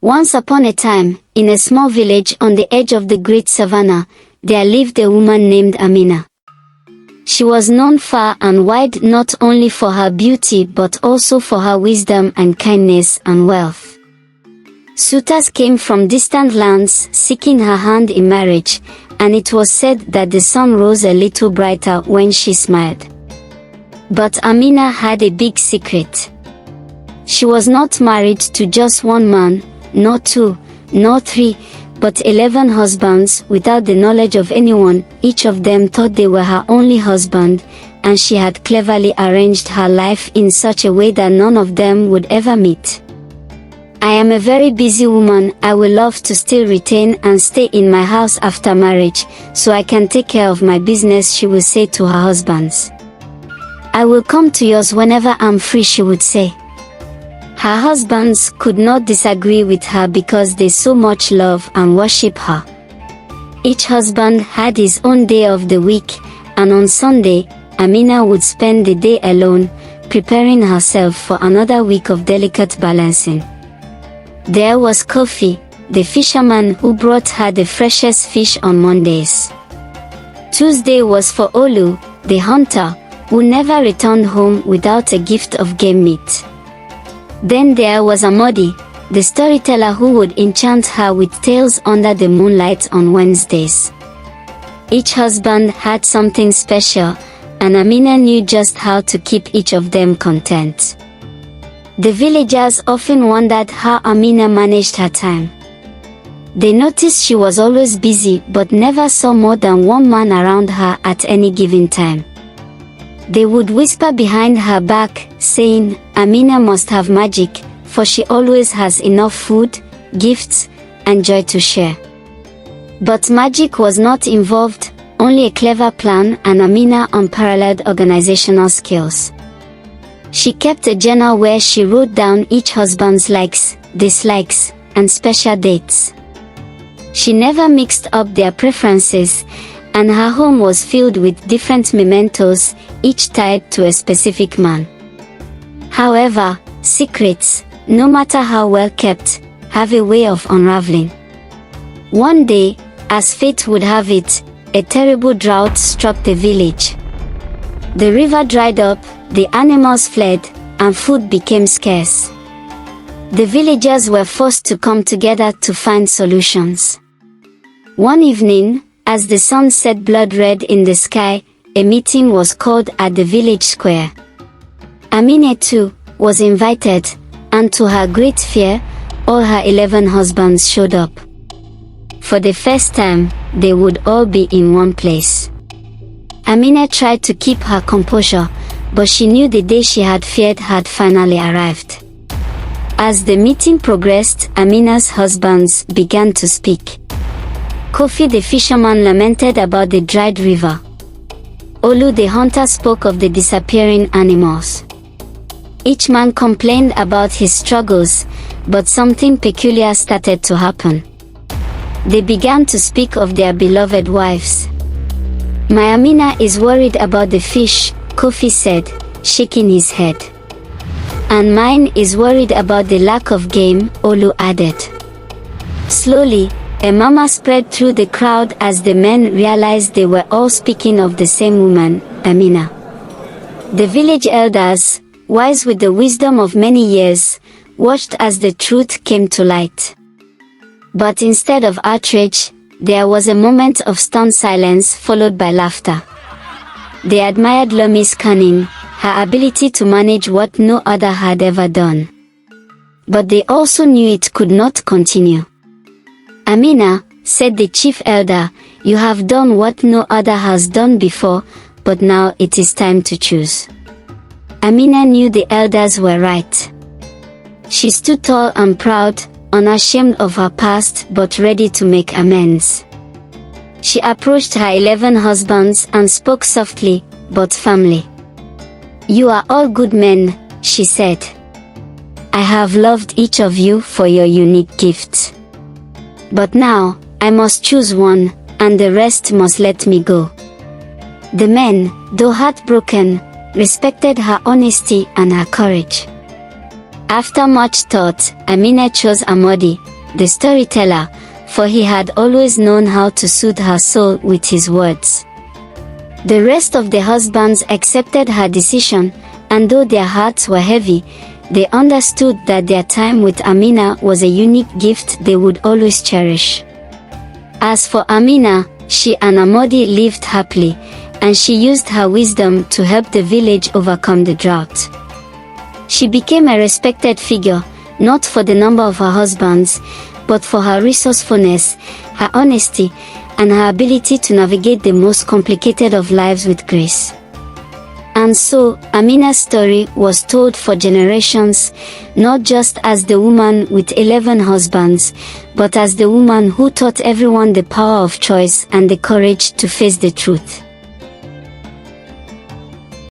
Once upon a time, in a small village on the edge of the great savannah, there lived a woman named Amina. She was known far and wide not only for her beauty but also for her wisdom and kindness and wealth. Suitors came from distant lands seeking her hand in marriage, and it was said that the sun rose a little brighter when she smiled. But Amina had a big secret. She was not married to just one man, not two, not three, but 11 husbands without the knowledge of anyone. Each of them thought they were her only husband, and she had cleverly arranged her life in such a way that none of them would ever meet. I am a very busy woman. I will love to still retain and stay in my house after marriage, so I can take care of my business, she would say to her husbands. I will come to yours whenever I'm free, she would say. Her husbands could not disagree with her because they so much love and worship her. Each husband had his own day of the week, and on Sunday, Amina would spend the day alone, preparing herself for another week of delicate balancing. There was Kofi, the fisherman who brought her the freshest fish on Mondays. Tuesday was for Olu, the hunter, who never returned home without a gift of game meat. Then there was Amodi, the storyteller who would enchant her with tales under the moonlight on Wednesdays. Each husband had something special, and Amina knew just how to keep each of them content. The villagers often wondered how Amina managed her time. They noticed she was always busy but never saw more than one man around her at any given time. They would whisper behind her back, saying, Amina must have magic, for she always has enough food, gifts, and joy to share. But magic was not involved, only a clever plan and Amina unparalleled organizational skills. She kept a journal where she wrote down each husband's likes, dislikes, and special dates. She never mixed up their preferences, and her home was filled with different mementos, each tied to a specific man. However, secrets, no matter how well kept, have a way of unraveling. One day, as fate would have it, a terrible drought struck the village. The river dried up, the animals fled, and food became scarce. The villagers were forced to come together to find solutions. One evening, as the sun set blood red in the sky, a meeting was called at the village square. Amina too was invited, and to her great fear, all her 11 husbands showed up. For the first time, they would all be in one place. Amina tried to keep her composure, but she knew the day she had feared had finally arrived. As the meeting progressed, Amina's husbands began to speak. Kofi the fisherman lamented about the dried river. Olu the hunter spoke of the disappearing animals. Each man complained about his struggles, but something peculiar started to happen. They began to speak of their beloved wives. My Amina is worried about the fish, Kofi said, shaking his head. And mine is worried about the lack of game, Olu added. Slowly, a murmur spread through the crowd as the men realized they were all speaking of the same woman, Amina. The village elders, wise with the wisdom of many years, watched as the truth came to light. But instead of outrage, there was a moment of stunned silence followed by laughter. They admired Lomi's cunning, her ability to manage what no other had ever done. But they also knew it could not continue. Amina, said the chief elder, you have done what no other has done before, but now it is time to choose. Amina knew the elders were right. She stood tall and proud, unashamed of her past but ready to make amends. She approached her 11 husbands and spoke softly, but firmly. You are all good men, she said. I have loved each of you for your unique gifts. But now, I must choose one, and the rest must let me go. The men, though heartbroken, respected her honesty and her courage. After much thought, Amina chose Amodi, the storyteller, for he had always known how to soothe her soul with his words. The rest of the husbands accepted her decision, and though their hearts were heavy, they understood that their time with Amina was a unique gift they would always cherish. As for Amina, she and Amodi lived happily, and she used her wisdom to help the village overcome the drought. She became a respected figure, not for the number of her husbands, but for her resourcefulness, her honesty, and her ability to navigate the most complicated of lives with grace. And so, Amina's story was told for generations, not just as the woman with 11 husbands, but as the woman who taught everyone the power of choice and the courage to face the truth.